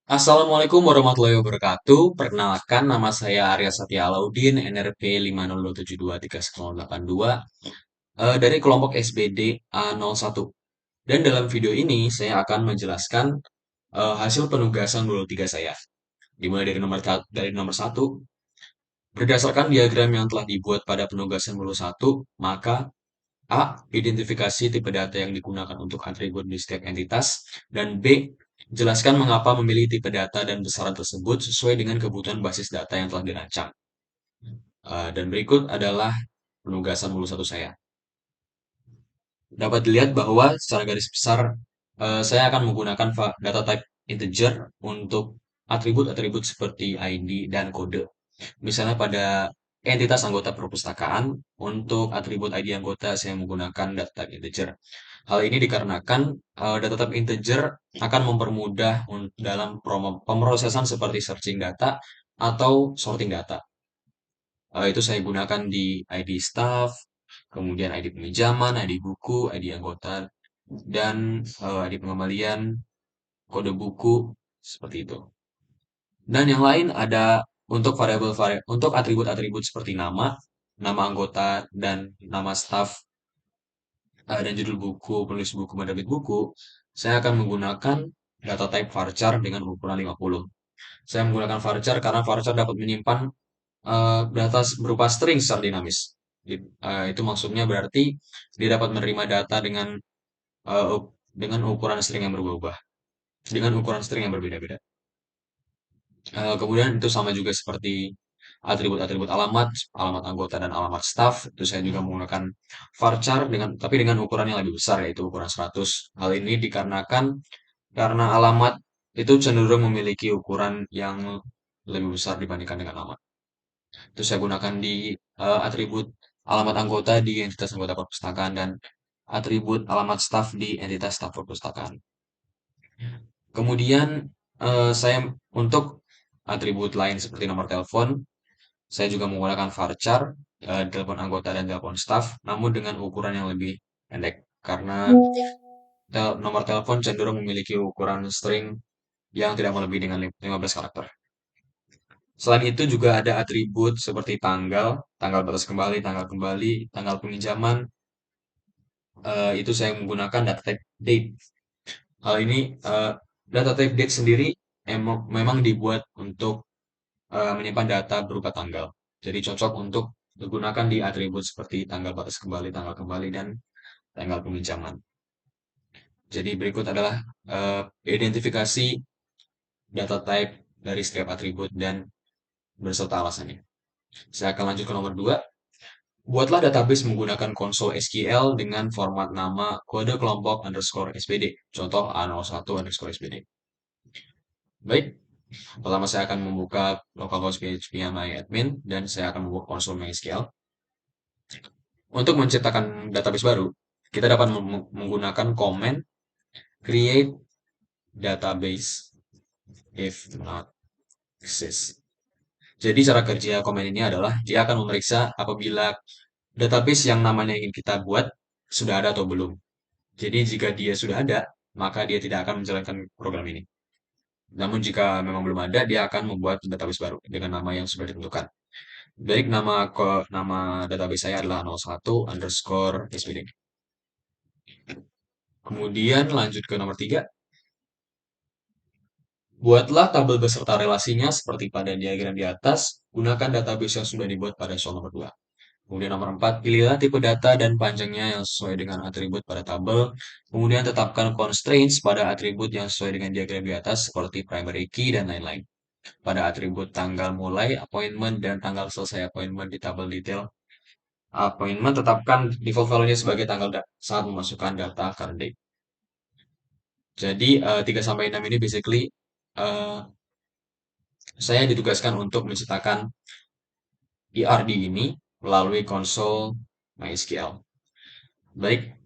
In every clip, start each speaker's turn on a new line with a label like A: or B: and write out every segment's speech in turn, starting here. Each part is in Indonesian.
A: Assalamualaikum warahmatullahi wabarakatuh. Perkenalkan, nama saya Arya Satya Alaudin, NRP 502723182, dari kelompok SBD A01. Dan dalam video ini saya akan menjelaskan hasil penugasan 23 saya. Dimulai dari nomor satu. Berdasarkan diagram yang telah dibuat pada penugasan 21, maka A. Identifikasi tipe data yang digunakan untuk atribut di setiap entitas. Dan B. Jelaskan mengapa memilih tipe data dan besaran tersebut sesuai dengan kebutuhan basis data yang telah dirancang. Dan berikut adalah penugasan 21 saya. Dapat dilihat bahwa secara garis besar saya akan menggunakan data type integer untuk atribut-atribut seperti ID dan kode. Misalnya pada entitas anggota perpustakaan, untuk atribut ID anggota saya menggunakan data type integer. Hal ini dikarenakan data type integer akan mempermudah dalam pemrosesan seperti searching data atau sorting data. Itu saya gunakan di ID staff, kemudian ID peminjaman, ID buku, ID anggota, dan ID pengembalian, kode buku, seperti itu. Dan yang lain ada untuk untuk atribut-atribut seperti nama, nama anggota, dan nama staff, dan judul buku, penulis buku, penerbit buku, saya akan menggunakan data type varchar dengan ukuran 50. Saya menggunakan varchar karena varchar dapat menyimpan data berupa string secara dinamis. Itu maksudnya berarti dia dapat menerima data eh, dengan ukuran string yang berubah-ubah, dengan ukuran string yang berbeda-beda. Kemudian itu sama juga seperti atribut-atribut alamat, alamat anggota dan alamat staff. Itu saya juga menggunakan varchar tapi dengan ukuran yang lebih besar yaitu ukuran 100. Hal ini dikarenakan karena alamat itu cenderung memiliki ukuran yang lebih besar dibandingkan dengan alamat. Itu saya gunakan di atribut alamat anggota di entitas anggota perpustakaan dan atribut alamat staf di entitas staf perpustakaan. Kemudian saya untuk atribut lain seperti nomor telepon, saya juga menggunakan varchar, telepon anggota dan telepon staf, namun dengan ukuran yang lebih pendek karena nomor telepon cenderung memiliki ukuran string yang tidak melebihi dengan 15 karakter. Selain itu juga ada atribut seperti tanggal, tanggal batas kembali, tanggal peminjaman. Itu saya menggunakan data type date. Hal ini data type date sendiri memang dibuat untuk menyimpan data berupa tanggal. Jadi cocok untuk digunakan di atribut seperti tanggal batas kembali, tanggal kembali, dan tanggal peminjaman. Jadi berikut adalah identifikasi data type dari setiap atribut dan berserta alasannya. Saya akan lanjut ke nomor 2. Buatlah database menggunakan konsol SQL dengan format nama kode kelompok underscore SPD. Contoh A01 underscore SPD. Baik, pertama saya akan membuka localhost PHP admin dan saya akan membuka konsol MySQL. Untuk menciptakan database baru, kita dapat menggunakan command create database if not exist. Jadi cara kerja command ini adalah dia akan memeriksa apabila database yang namanya ingin kita buat sudah ada atau belum. Jadi jika dia sudah ada, maka dia tidak akan menjalankan program ini. Namun jika memang belum ada, dia akan membuat database baru dengan nama yang sudah ditentukan. Baik, nama database saya adalah 01 underscore SPD. Kemudian lanjut ke nomor 3. Buatlah tabel beserta relasinya seperti pada diagram di atas. Gunakan database yang sudah dibuat pada soal nomor 2. Kemudian nomor 4, pilihlah tipe data dan panjangnya yang sesuai dengan atribut pada tabel. Kemudian tetapkan constraints pada atribut yang sesuai dengan diagram di atas seperti primary key dan lain-lain. Pada atribut tanggal mulai appointment dan tanggal selesai appointment di tabel detail appointment, tetapkan default value-nya sebagai tanggal saat memasukkan data current date. Jadi 3 sampai 6 ini basically eh, saya ditugaskan untuk menciptakan ERD ini melalui konsol MySQL. Baik,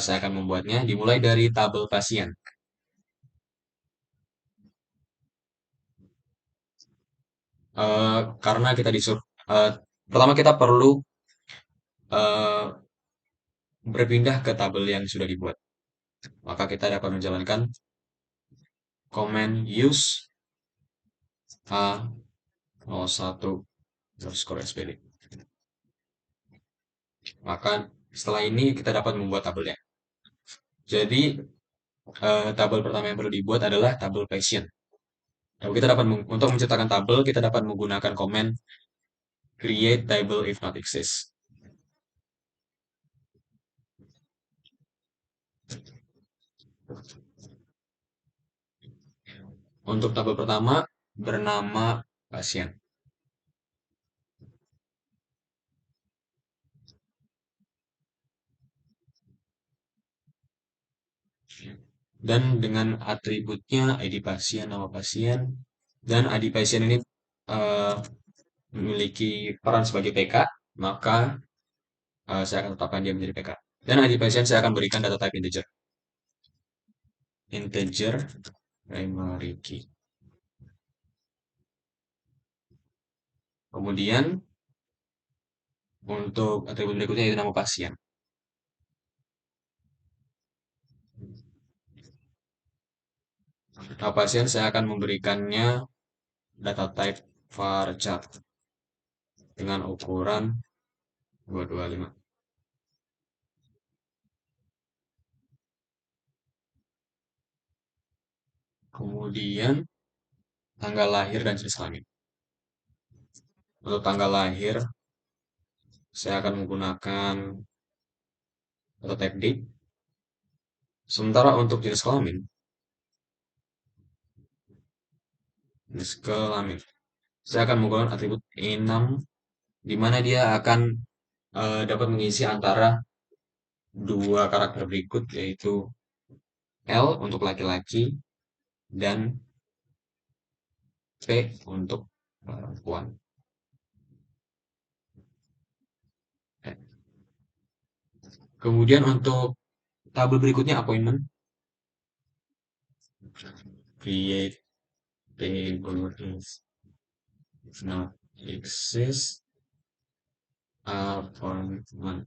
A: saya akan membuatnya dimulai dari tabel pasien. Karena kita disuruh, pertama kita perlu eh, berpindah ke tabel yang sudah dibuat. Maka kita dapat menjalankan command use A01 _ SPD. Maka setelah ini kita dapat membuat tabelnya. Jadi tabel pertama yang perlu dibuat adalah tabel passion. Nah, kita dapat untuk menciptakan tabel kita dapat menggunakan komen create table if not exist. Untuk tabel pertama bernama pasien. Dan dengan atributnya ID pasien, nama pasien, dan ID pasien ini eh, memiliki peran sebagai PK, maka saya akan tetapkan dia menjadi PK. Dan ID pasien saya akan berikan data type integer. Integer primary key. Kemudian untuk atribut berikutnya yaitu nama pasien. Nama pasien saya akan memberikannya data type varchar dengan ukuran 225. Kemudian tanggal lahir dan jenis kelamin. Untuk tanggal lahir saya akan menggunakan data type date. Sementara untuk jenis kelamin, saya akan menggunakan atribut enum di mana dia akan dapat mengisi antara dua karakter berikut yaitu L untuk laki-laki dan P untuk perempuan. Kemudian untuk tabel berikutnya appointment. Create table if not exist appointment.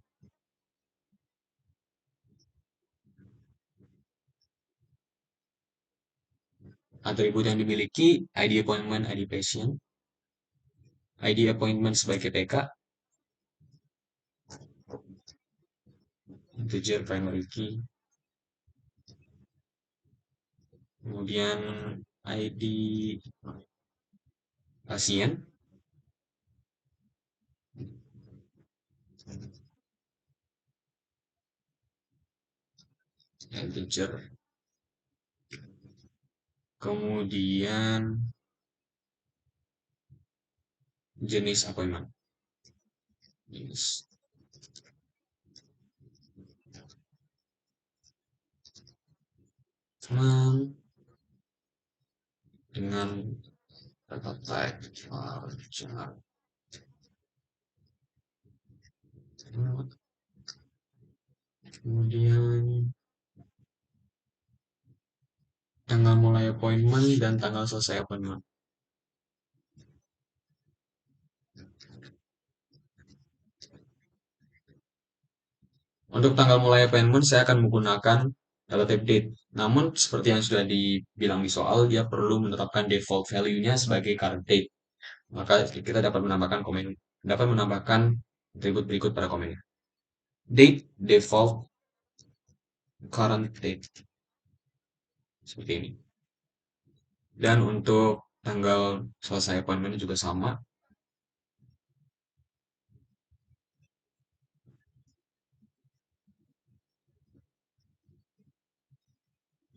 A: Atribut yang dimiliki ID appointment, ID patient, ID appointment sebagai TK, integer primary key, kemudian ID pasien, integer, kemudian jenis appointment, jenis. Dengan data type varchar. Kemudian tanggal mulai appointment dan tanggal selesai appointment. Untuk tanggal mulai appointment saya akan menggunakan data type date. Namun seperti yang sudah dibilang di soal, dia perlu menetapkan default value-nya sebagai current date. Maka kita dapat menambahkan atribut berikut pada komennya. Date default current date. Seperti ini. Dan untuk tanggal selesai appointment juga sama.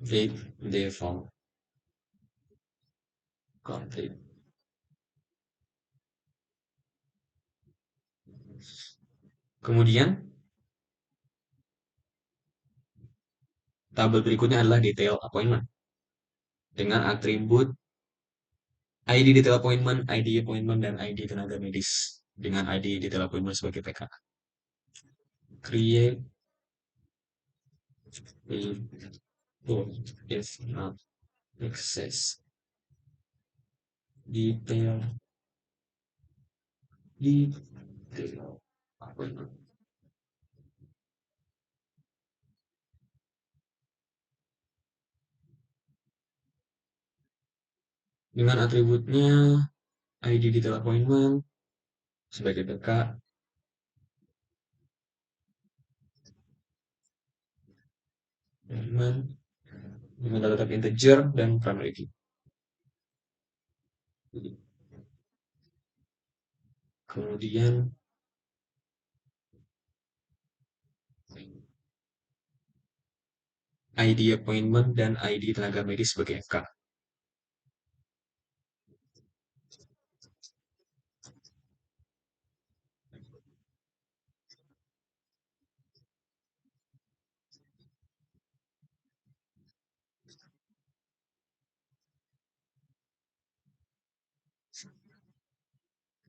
A: Date default complete. Kemudian tabel berikutnya adalah detail appointment dengan atribut ID detail appointment, ID appointment, dan ID tenaga medis dengan ID detail appointment sebagai PK. Create if not access detail appointment. Dengan atributnya ID detail appointment sebagai BK, appointment dengan data type integer dan primary key. Kemudian ID appointment dan ID tenaga medis sebagai FK.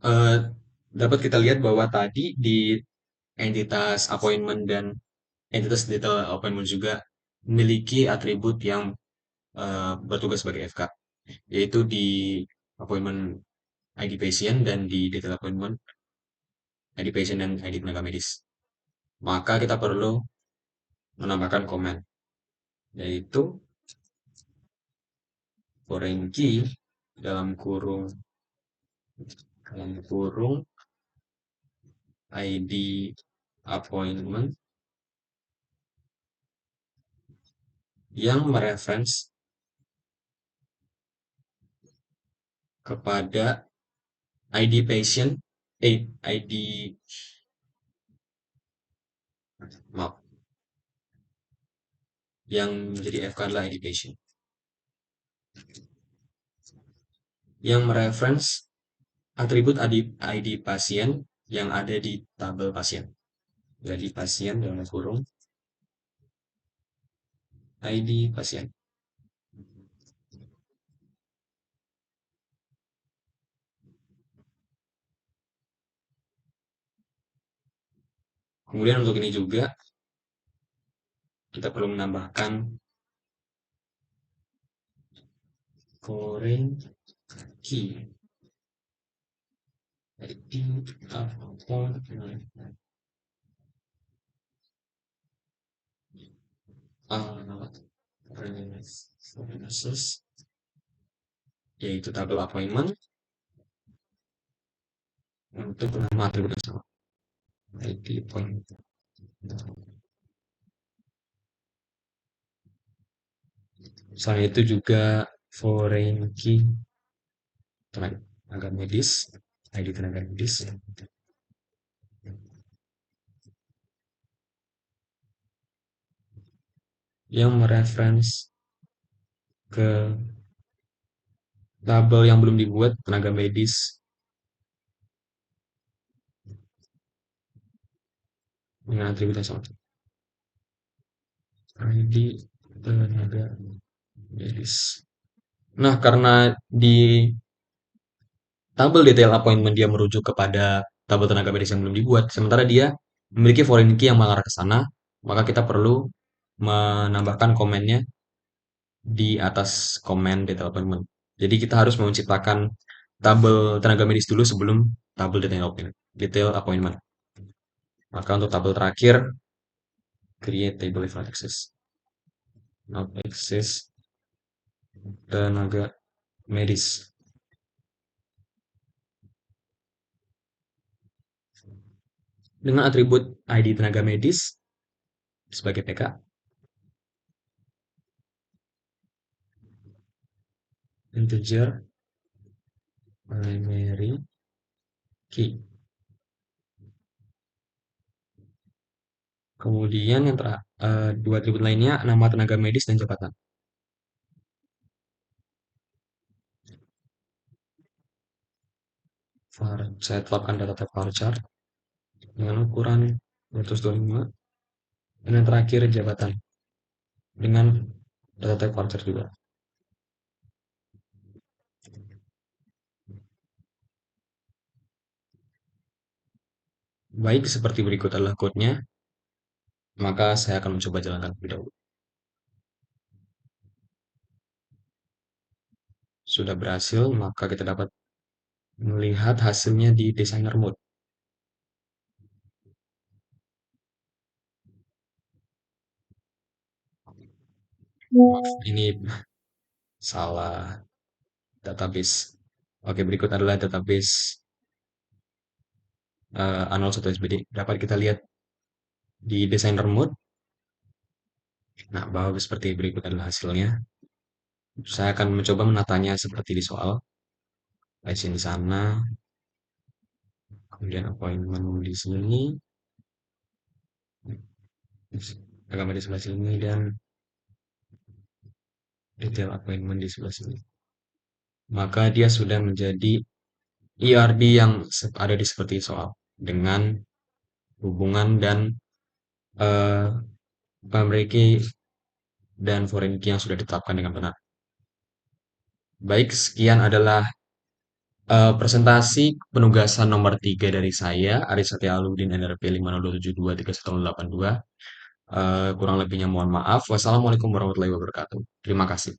A: Eh, dapat kita lihat bahwa tadi di entitas appointment dan entitas detail appointment juga memiliki atribut yang bertugas sebagai FK, yaitu di appointment ID patient dan di detail appointment ID patient dan ID tenaga medis. Maka kita perlu menambahkan komen, yaitu foreign key dalam kurung dalam kurung ID appointment yang mereference kepada ID patient, ID, maaf, yang menjadi FK adalah ID patient, yang mereference atribut ID pasien yang ada di tabel pasien. Jadi pasien dalam kurung ID pasien. Kemudian untuk ini juga kita perlu menambahkan foreign key ID appointment references, yaitu tabel appointment untuk nama atribut yang sama. ID appointment. Selain itu juga foreign key tenaga medis, ID tenaga medis yang mereference ke tabel yang belum dibuat tenaga medis dengan atribut yang sama. ID tenaga medis. Nah, karena di tabel detail appointment dia merujuk kepada tabel tenaga medis yang belum dibuat, sementara dia memiliki foreign key yang mengarah ke sana, maka kita perlu menambahkan komennya di atas komen detail appointment. Jadi kita harus menciptakan tabel tenaga medis dulu sebelum tabel detail appointment. Maka untuk tabel terakhir, create table if not access. Not access tenaga medis. Dengan atribut ID tenaga medis sebagai PK, integer primary key. Kemudian yang dua atribut lainnya, nama tenaga medis dan jabatan. Saya tetapkan data type varchar dengan ukuran 225. Dan yang terakhir jabatan dengan data type varchar juga. Baik, seperti berikut adalah code-nya. Maka saya akan mencoba jalankan lebih dahulu. Sudah berhasil, maka kita dapat melihat hasilnya di designer mode. Maaf, ini salah database. Oke, berikut adalah database A01SBD. Dapat kita lihat di designer mode. Nah, bahwa seperti berikut adalah hasilnya. Saya akan mencoba menatanya seperti di soal. License di sana, kemudian appointment di sini, agama di sebelah sini, dan detail appointment di sebelah sini. Maka dia sudah menjadi ERD yang ada di seperti soal dengan hubungan dan eh, memiliki dan foreign key yang sudah ditetapkan dengan benar. Baik, sekian adalah presentasi penugasan nomor 3 dari saya, Aris Satya Aludin, NRP 502723182. Kurang lebihnya mohon maaf. Wassalamualaikum warahmatullahi wabarakatuh. Terima kasih.